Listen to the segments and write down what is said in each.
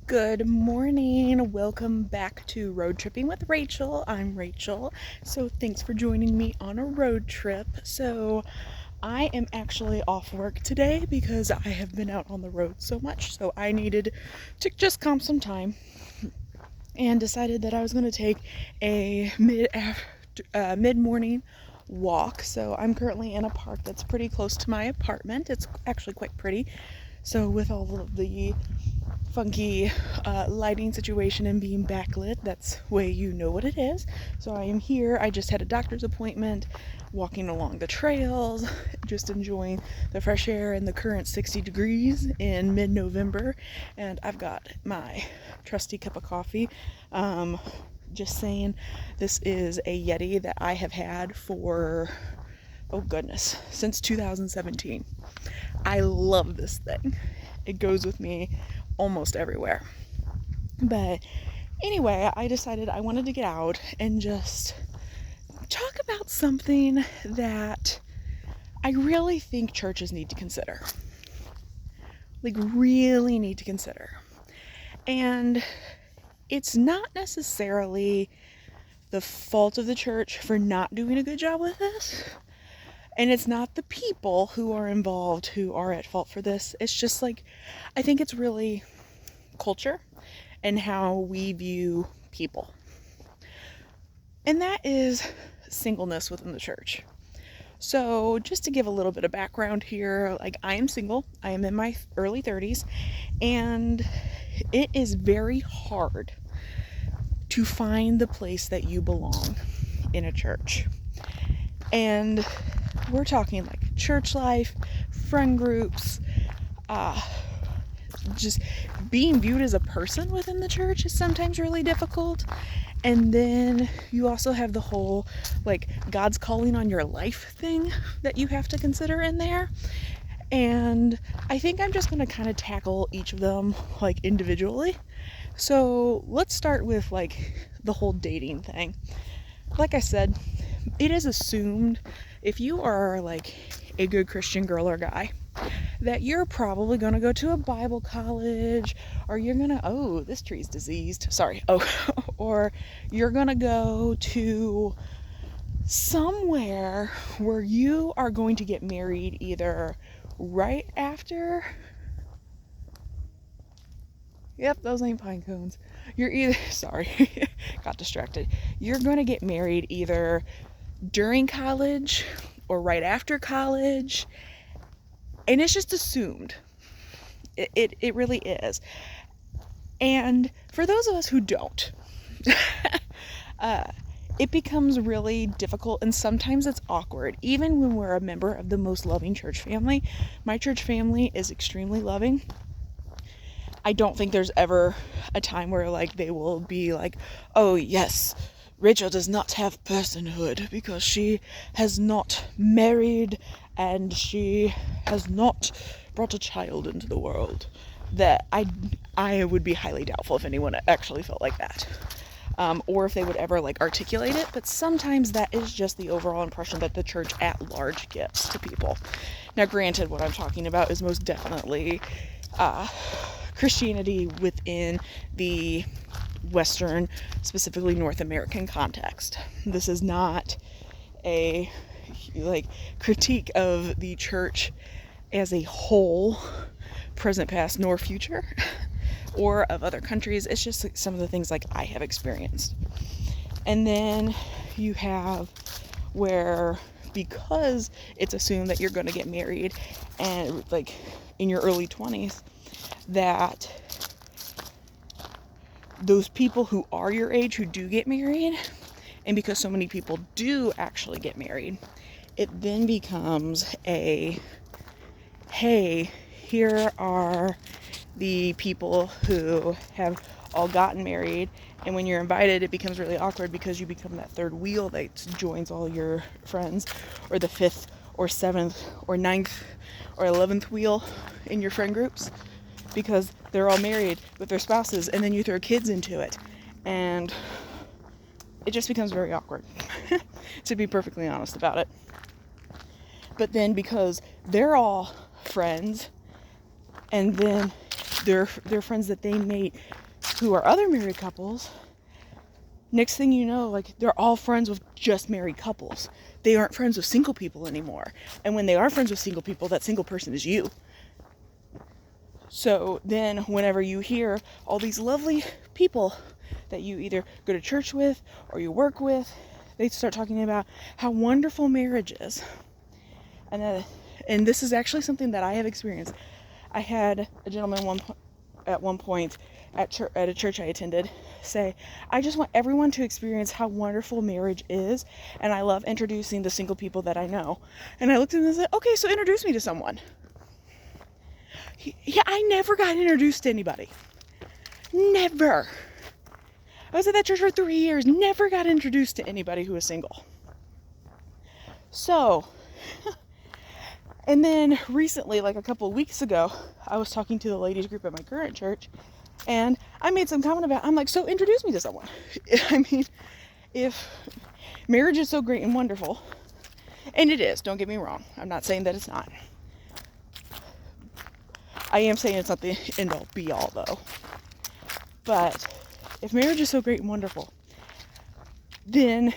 Good morning. Welcome back to Road Tripping with Rachel. I'm Rachel. So thanks for joining me on a road trip. So I am actually off work today because I have been out on the road so much. So I needed to just calm some time and decided that I was going to take a mid-morning walk. So I'm currently in a park that's pretty close to my apartment. It's actually quite pretty. So with all of the funky lighting situation and being backlit, that's way you know what it is. So I am here. I just had a doctor's appointment, walking along the trails, just enjoying the fresh air and the current 60 degrees in mid-November. And I've got my trusty cup of coffee. Just saying, this is a Yeti that I have had for, oh goodness, since 2017. I love this thing. It goes with me almost everywhere. But anyway, I decided I wanted to get out and just talk about something that I really think churches need to consider. Really need to consider. And it's not necessarily the fault of the church for not doing a good job with this. And it's not the people who are involved who are at fault for this. It's just I think it's really culture and how we view people. And that is singleness within the church. So just to give a little bit of background here, I am single. I am in my early 30s, and it is very hard to find the place that you belong in a church. And we're talking church life, friend groups, just being viewed as a person within the church is sometimes really difficult. And then you also have the whole God's calling on your life thing that you have to consider in there. And I think I'm just going to kind of tackle each of them individually. So let's start with the whole dating thing. Like I said, it is assumed if you are a good Christian girl or guy that you're probably going to go to a Bible college, or you're going to, oh, this tree's diseased, sorry, or you're going to go to somewhere where you are going to get married either right after, yep, those ain't pine cones, sorry, got distracted, you're going to get married either during college or right after college. And it's just assumed. It really is. And for those of us who don't, it becomes really difficult, and sometimes it's awkward. Even when we're a member of the most loving church family. My church family is extremely loving. I don't think there's ever a time where they will be oh yes, Rachel does not have personhood because she has not married and she has not brought a child into the world. That I would be highly doubtful if anyone actually felt like that. Or if they would ever articulate it. But sometimes that is just the overall impression that the church at large gives to people. Now granted, what I'm talking about is most definitely Christianity within the Western, specifically North American context. This is not a critique of the church as a whole, present, past, nor future, or of other countries. It's just some of the things I have experienced. And then you have where, because it's assumed that you're going to get married and in your early 20s, that those people who are your age who do get married, and because so many people do actually get married, it then becomes hey, here are the people who have all gotten married, and when you're invited, it becomes really awkward because you become that third wheel that joins all your friends, or the fifth or seventh or ninth or 11th wheel in your friend groups, because they're all married with their spouses, and then you throw kids into it, and it just becomes very awkward, to be perfectly honest about it. But then because they're all friends, and then their friends that they mate who are other married couples, next thing you know, like, they're all friends with just married couples. They aren't friends with single people anymore. And when they are friends with single people, that single person is you. So then whenever you hear all these lovely people that you either go to church with or you work with, they start talking about how wonderful marriage is. And this is actually something that I have experienced. I had a gentleman at one point at a church I attended say, I just want everyone to experience how wonderful marriage is, and I love introducing the single people that I know. And I looked at him and said, okay, so introduce me to someone. Yeah, I never got introduced to anybody. Never. I was at that church for 3 years, never got introduced to anybody who was single. So, and then recently, like a couple of weeks ago, I was talking to the ladies group at my current church, and I made some comment about, I'm like, so introduce me to someone. I mean, if marriage is so great and wonderful, and it is, don't get me wrong, I'm not saying that it's not. I am saying it's not the end all be all though. But if marriage is so great and wonderful, then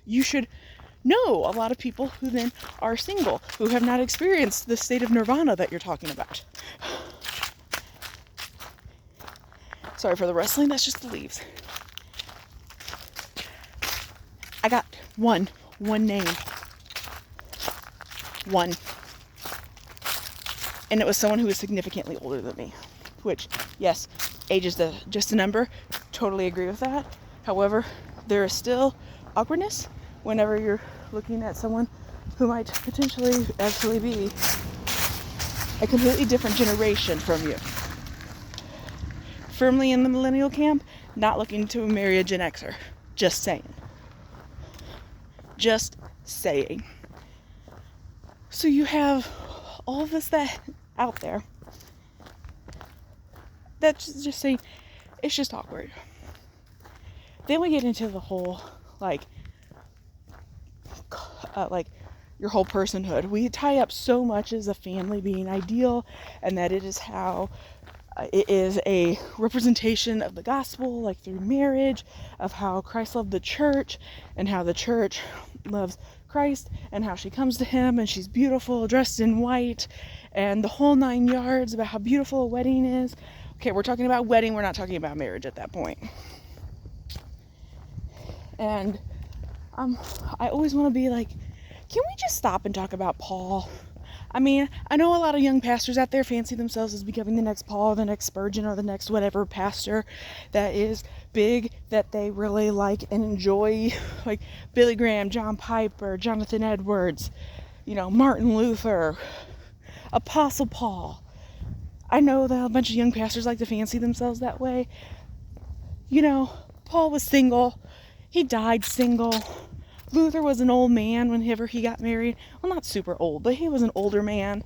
you should know a lot of people who then are single, who have not experienced the state of nirvana that you're talking about. Sorry for the rustling, that's just the leaves. I got one name. One. And it was someone who was significantly older than me. Which, yes, age is just a number. Totally agree with that. However, there is still awkwardness whenever you're looking at someone who might potentially actually be a completely different generation from you. Firmly in the millennial camp, not looking to marry a Gen Xer. Just saying. Just saying. So you have all of this that out there. That's just saying, it's just awkward. Then we get into the whole, like your whole personhood. We tie up so much as a family being ideal, and that it is how it is a representation of the gospel, like through marriage, of how Christ loved the church, and how the church loves Christ, and how she comes to him, and she's beautiful, dressed in white, and the whole 9 yards about how beautiful a wedding is. Okay, we're talking about wedding, we're not talking about marriage at that point. And I always want to be like, can we just stop and talk about Paul? I mean, I know a lot of young pastors out there fancy themselves as becoming the next Paul, the next Spurgeon, or the next whatever pastor that is big, that they really like and enjoy, like Billy Graham, John Piper, Jonathan Edwards, Martin Luther, Apostle Paul. I know that a bunch of young pastors like to fancy themselves that way. Paul was single. He died single. Luther was an old man whenever he got married. Well, not super old, but he was an older man.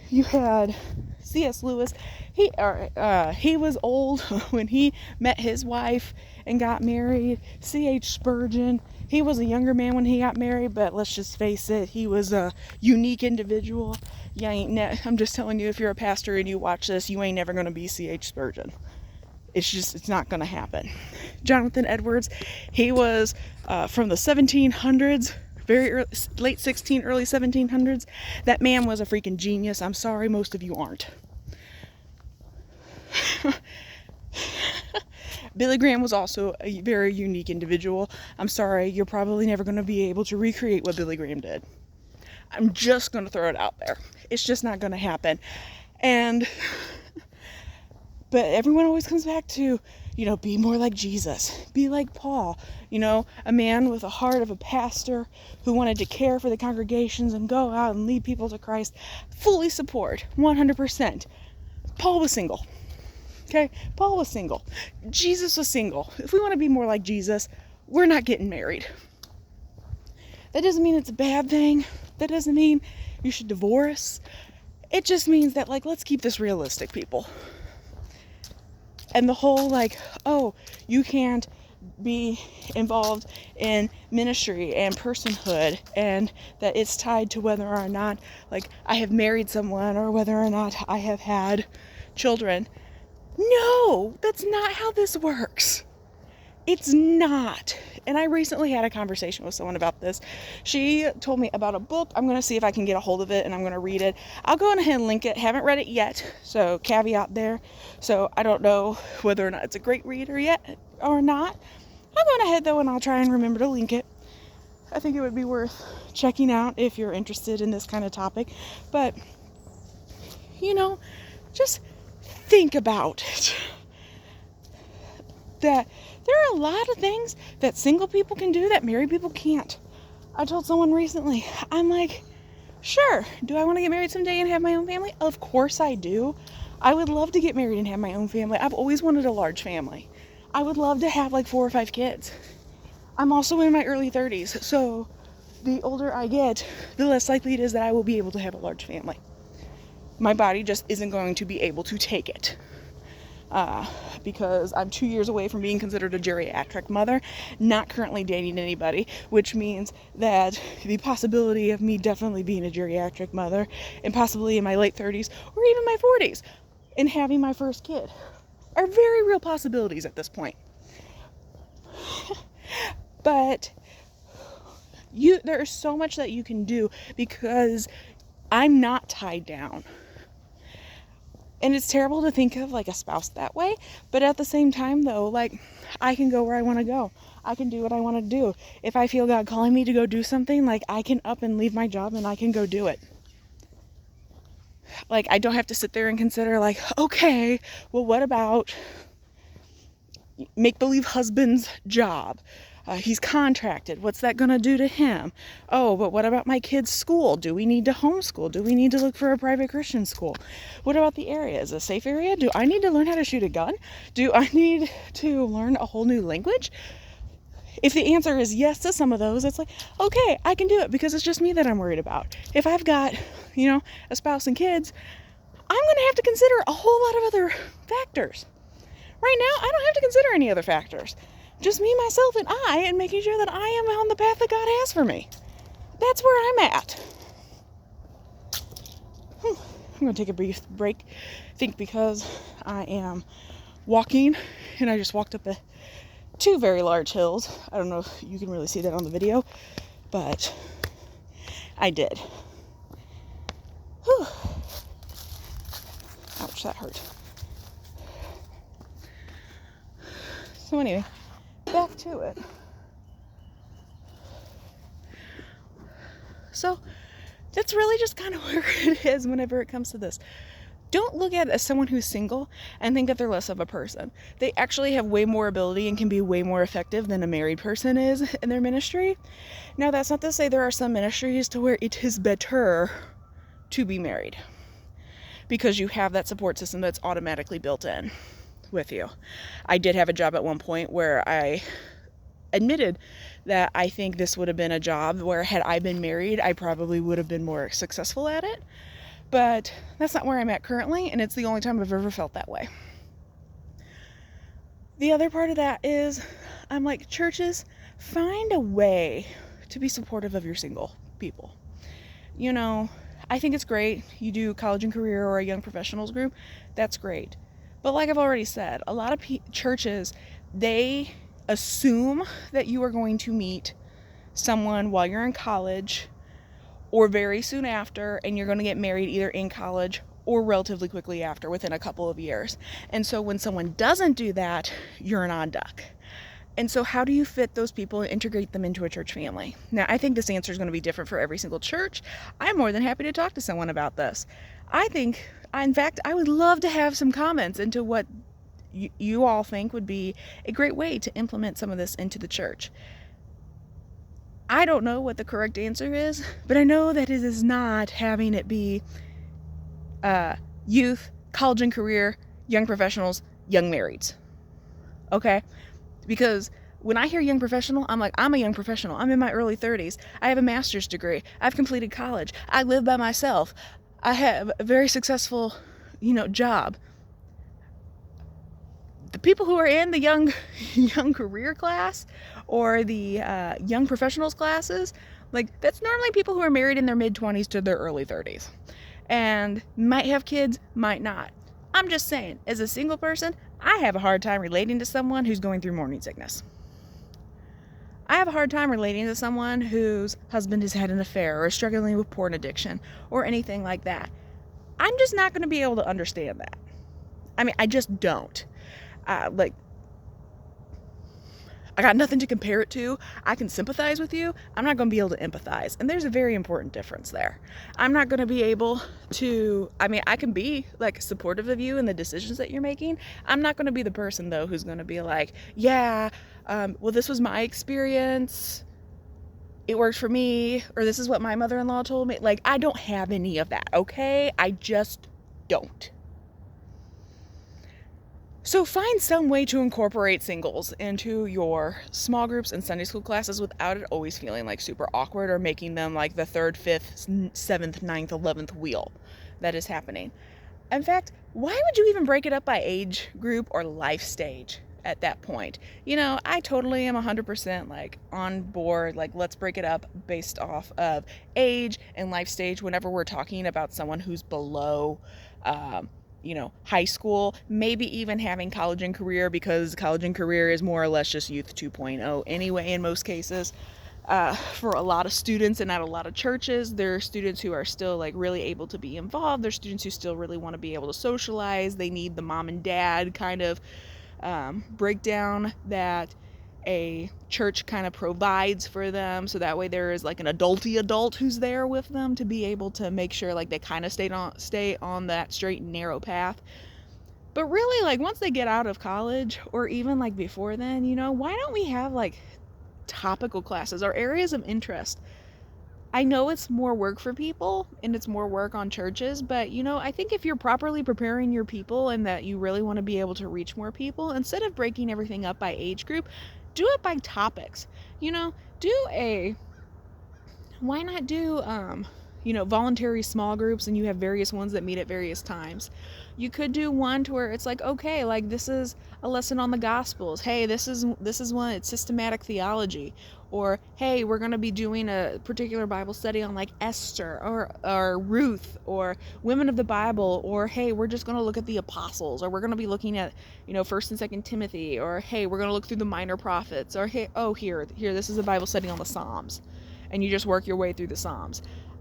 You had C.S. Lewis. He was old when he met his wife and got married. C.H. Spurgeon. He was a younger man when he got married, but let's just face it, he was a unique individual. I'm just telling you, if you're a pastor and you watch this, you ain't never going to be C.H. Spurgeon. It's not going to happen. Jonathan Edwards, he was from the 1700s, very early, late 16, early 1700s. That man was a freaking genius. I'm sorry, most of you aren't. Billy Graham was also a very unique individual. I'm sorry, you're probably never going to be able to recreate what Billy Graham did. I'm just going to throw it out there. It's just not going to happen. But everyone always comes back to, be more like Jesus. Be like Paul. A man with a heart of a pastor who wanted to care for the congregations and go out and lead people to Christ. Fully support. 100%. Paul was single. Okay? Paul was single. Jesus was single. If we want to be more like Jesus, we're not getting married. That doesn't mean it's a bad thing. That doesn't mean you should divorce. It just means that, let's keep this realistic, people. And the whole, you can't be involved in ministry and personhood, and that it's tied to whether or not, I have married someone, or whether or not I have had children. No, that's not how this works. It's not. And I recently had a conversation with someone about this. She told me about a book. I'm going to see if I can get a hold of it and I'm going to read it. I'll go ahead and link it. Haven't read it yet, so caveat there. So I don't know whether or not it's a great reader yet or not. I'm going ahead though and I'll try and remember to link it. I think it would be worth checking out if you're interested in this kind of topic. But, just think about it. That there are a lot of things that single people can do that married people can't. I told someone recently, I'm like, sure, do I want to get married someday and have my own family? Of course I do. I would love to get married and have my own family. I've always wanted a large family. I would love to have like 4 or 5 kids. I'm also in my early 30s, so the older I get, the less likely it is that I will be able to have a large family. My body just isn't going to be able to take it. Because I'm 2 years away from being considered a geriatric mother, not currently dating anybody, which means that the possibility of me definitely being a geriatric mother, and possibly in my late 30s, or even my 40s, and having my first kid, are very real possibilities at this point. But there is so much that you can do because I'm not tied down. And it's terrible to think of like a spouse that way, but at the same time though, like I can go where I want to go. I can do what I want to do. If I feel God calling me to go do something, like I can up and leave my job and I can go do it. Like I don't have to sit there and consider like, okay, well what about make-believe husband's job? He's contracted. What's that going to do to him? Oh, but what about my kid's school? Do we need to homeschool? Do we need to look for a private Christian school? What about the area? Is it a safe area? Do I need to learn how to shoot a gun? Do I need to learn a whole new language? If the answer is yes to some of those, it's like, okay, I can do it because it's just me that I'm worried about. If I've got, a spouse and kids, I'm going to have to consider a whole lot of other factors. Right now, I don't have to consider any other factors. Just me, myself, and I, and making sure that I am on the path that God has for me. That's where I'm at. I'm going to take a brief break. I think because I am walking, and I just walked up 2 very large hills. I don't know if you can really see that on the video, but I did. Whew. Ouch, that hurt. So anyway, back to it. So that's really just kind of where it is whenever it comes to this. Don't look at it as someone who's single and think that they're less of a person. They actually have way more ability and can be way more effective than a married person is in their ministry. Now, that's not to say there are some ministries to where it is better to be married because you have that support system that's automatically built in with you. I did have a job at one point where I admitted that I think this would have been a job where had I been married, I probably would have been more successful at it. But that's not where I'm at currently, and it's the only time I've ever felt that way. The other part of that is, I'm like, churches, find a way to be supportive of your single people. I think it's great. You do college and career or a young professionals group. That's great. But like I've already said, a lot of churches, they assume that you are going to meet someone while you're in college or very soon after, and you're going to get married either in college or relatively quickly after, within a couple of years. And so when someone doesn't do that, you're an odd duck. And so how do you fit those people and integrate them into a church family? Now, I think this answer is going to be different for every single church. I'm more than happy to talk to someone about this. In fact, I would love to have some comments into what you all think would be a great way to implement some of this into the church. I don't know what the correct answer is, but I know that it is not having it be youth, college and career, young professionals, young marrieds. Okay? Because when I hear young professional, I'm like, I'm a young professional. I'm in my early 30s. I have a master's degree. I've completed college. I live by myself. I have a very successful, job. The people who are in the young career class or the young professionals classes, like, that's normally people who are married in their mid-20s to their early 30s. And might have kids, might not. I'm just saying, as a single person, I have a hard time relating to someone who's going through morning sickness. I have a hard time relating to someone whose husband has had an affair or is struggling with porn addiction or anything like that. I'm just not going to be able to understand that. I mean, I just don't. Like, I got nothing to compare it to. I can sympathize with you. I'm not going to be able to empathize. And there's a very important difference there. I'm not going to be able to, I mean, I can be like supportive of you in the decisions that you're making. I'm not going to be the person though who's going to be like, yeah, well, this was my experience. It worked for me, or this is what my mother-in-law told me. Like, I don't have any of that, okay? I just don't. So find some way to incorporate singles into your small groups and Sunday school classes without it always feeling like super awkward or making them like the 3rd, 5th, 7th, 9th, 11th wheel that is happening. In fact, why would you even break it up by age group or life stage at that point? You know, I totally am 100% like on board, like let's break it up based off of age and life stage whenever we're talking about someone who's below high school, maybe even having college and career, because college and career is more or less just youth 2.0 anyway in most cases. For a lot of students and at a lot of churches, there are students who are still like really able to be involved. There's students who still really want to be able to socialize. They need the mom and dad kind of breakdown that a church kind of provides for them, so that way there is like an adulty adult who's there with them to be able to make sure like they kind of stay on that straight and narrow path. But really, like once they get out of college or even like before then, you know, why don't we have like topical classes or areas of interest? I know it's more work for people and it's more work on churches, but you know, I think if you're properly preparing your people and that you really want to be able to reach more people, instead of breaking everything up by age group, do it by topics. You know, why not do voluntary small groups, and you have various ones that meet at various times. You could do one to where it's like, okay, like this is a lesson on the Gospels. Hey, this is one, it's systematic theology. Or hey, we're going to be doing a particular Bible study on like Esther or Ruth or women of the Bible. Or hey, we're just going to look at the apostles. Or we're going to be looking at 1st and 2nd Timothy. Or hey, we're going to look through the minor prophets. Or hey, oh here this is a Bible study on the Psalms, and you just work your way through the Psalms.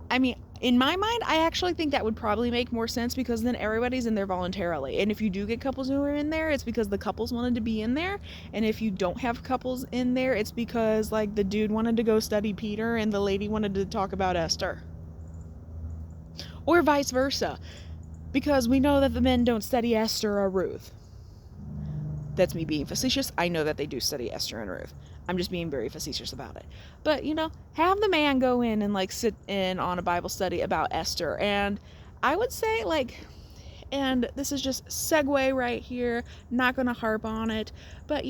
I mean, in my mind, I actually think that would probably make more sense, because then everybody's in there voluntarily. And if you do get couples who are in there, it's because the couples wanted to be in there. And if you don't have couples in there, it's because like the dude wanted to go study Peter and the lady wanted to talk about Esther. Or vice versa, because we know that the men don't study Esther or Ruth. That's me being facetious. I know that they do study Esther and Ruth. I'm just being very facetious about it. But, have the man go in and, like, sit in on a Bible study about Esther. And I would say, like, and this is just segue right here, not going to harp on it, but,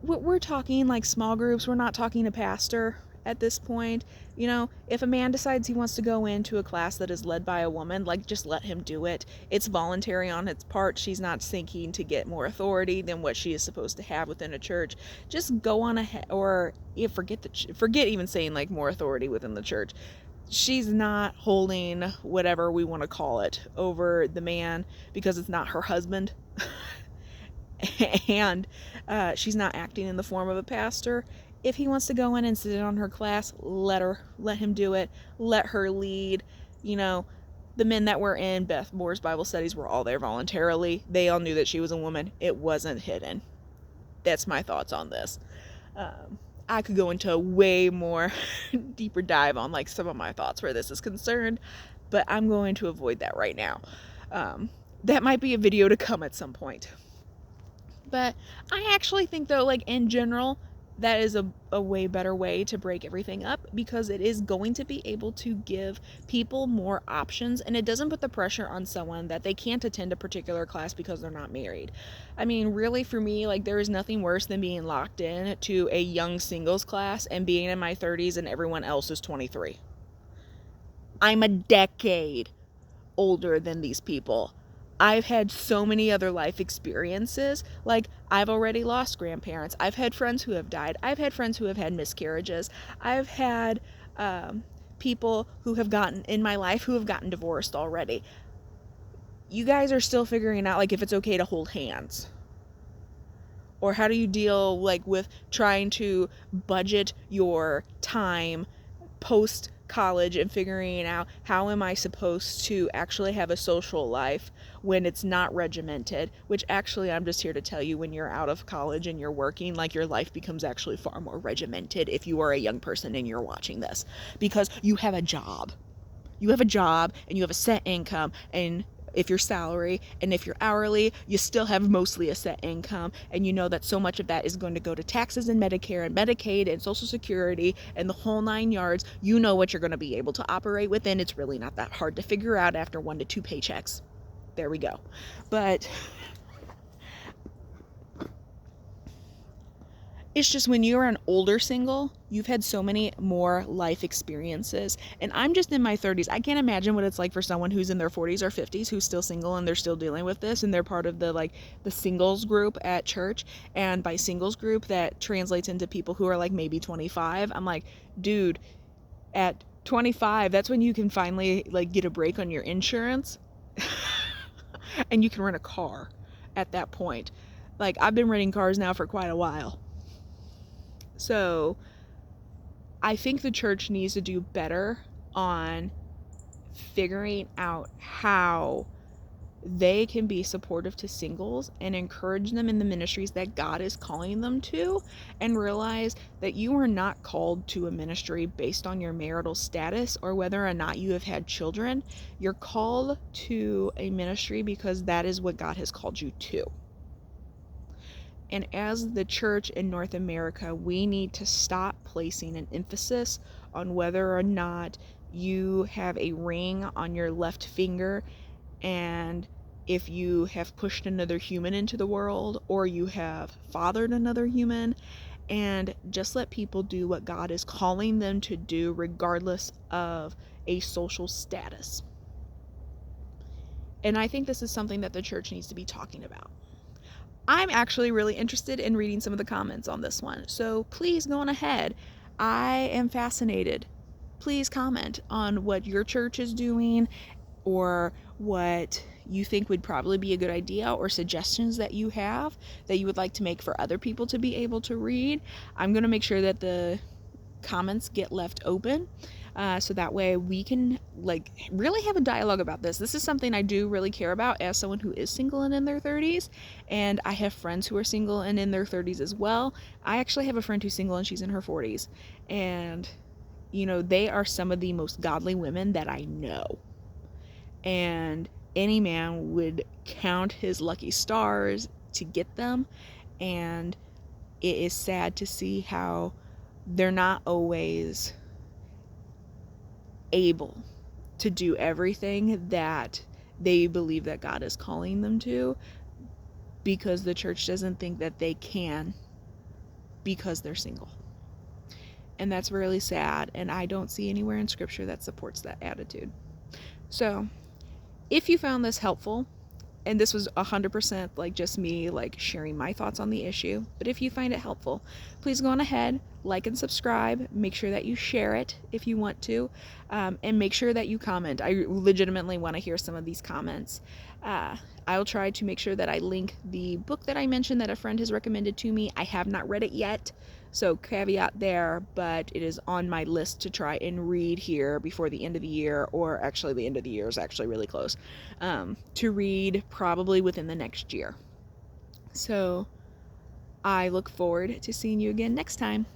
we're talking, like, small groups. We're not talking a pastor at this point. If a man decides he wants to go into a class that is led by a woman, like, just let him do it. It's voluntary on its part. She's not seeking to get more authority than what she is supposed to have within a church. Just go on ahead, or forget even saying like more authority within the church. She's not holding whatever we want to call it over the man, because it's not her husband. And she's not acting in the form of a pastor. If he wants to go in and sit in on her class, let him do it. Let her lead. The men that were in Beth Moore's Bible studies were all there voluntarily. They all knew that she was a woman. It wasn't hidden. That's my thoughts on this. I could go into a way more deeper dive on like some of my thoughts where this is concerned, but I'm going to avoid that right now. That might be a video to come at some point. But I actually think though, like in general, that is a way better way to break everything up, because it is going to be able to give people more options, and it doesn't put the pressure on someone that they can't attend a particular class because they're not married. I mean, really, for me, like, there is nothing worse than being locked in to a young singles class and being in my 30s and everyone else is 23. I'm a decade older than these people. I've had so many other life experiences. Like, I've already lost grandparents. I've had friends who have died. I've had friends who have had miscarriages. I've had people who have gotten in my life who have gotten divorced already. you guys are still figuring out like if it's okay to hold hands. Or how do you deal like with trying to budget your time post college and figuring out how am I supposed to actually have a social life when it's not regimented, which actually I'm just here to tell you, when you're out of college and you're working, like your life becomes actually far more regimented if you are a young person and you're watching this, because you have a job. You have a job and you have a set income, and if you're salary and if you're hourly, you still have mostly a set income, and you know that so much of that is going to go to taxes and Medicare and Medicaid and Social Security and the whole 9 yards. You know what you're going to be able to operate within. It's really not that hard to figure out after 1 to 2 paychecks. There we go. But it's just when you're an older single, you've had so many more life experiences. And I'm just in my 30s. I can't imagine what it's like for someone who's in their 40s or 50s who's still single and they're still dealing with this, and they're part of the singles group at church. And by singles group, that translates into people who are like maybe 25. I'm like, dude, at 25, that's when you can finally like get a break on your insurance and you can rent a car at that point. Like, I've been renting cars now for quite a while. So I think the church needs to do better on figuring out how they can be supportive to singles and encourage them in the ministries that God is calling them to, and realize that you are not called to a ministry based on your marital status or whether or not you have had children. You're called to a ministry because that is what God has called you to. And as the church in North America, we need to stop placing an emphasis on whether or not you have a ring on your left finger and if you have pushed another human into the world or you have fathered another human, and just let people do what God is calling them to do regardless of a social status. And I think this is something that the church needs to be talking about. I'm actually really interested in reading some of the comments on this one, so please go on ahead. I am fascinated. Please comment on what your church is doing, or what you think would probably be a good idea, or suggestions that you have that you would like to make for other people to be able to read. I'm going to make sure that the comments get left open, so that way we can really have a dialogue about this. This is something I do really care about as someone who is single and in their 30s, and I have friends who are single and in their 30s as well. I actually have a friend who's single and she's in her 40s, and they are some of the most godly women that I know, and any man would count his lucky stars to get them. And it is sad to see how they're not always able to do everything that they believe that God is calling them to, because the church doesn't think that they can because they're single. And that's really sad, and I don't see anywhere in scripture that supports that attitude. So if you found this helpful, and this was 100% just me sharing my thoughts on the issue, but if you find it helpful, please go on ahead, like and subscribe. Make sure that you share it if you want to, and make sure that you comment. I legitimately want to hear some of these comments. I'll try to make sure that I link the book that I mentioned that a friend has recommended to me. I have not read it yet, so caveat there, but it is on my list to try and read here before the end of the year, or actually the end of the year is actually really close, to read probably within the next year. So I look forward to seeing you again next time.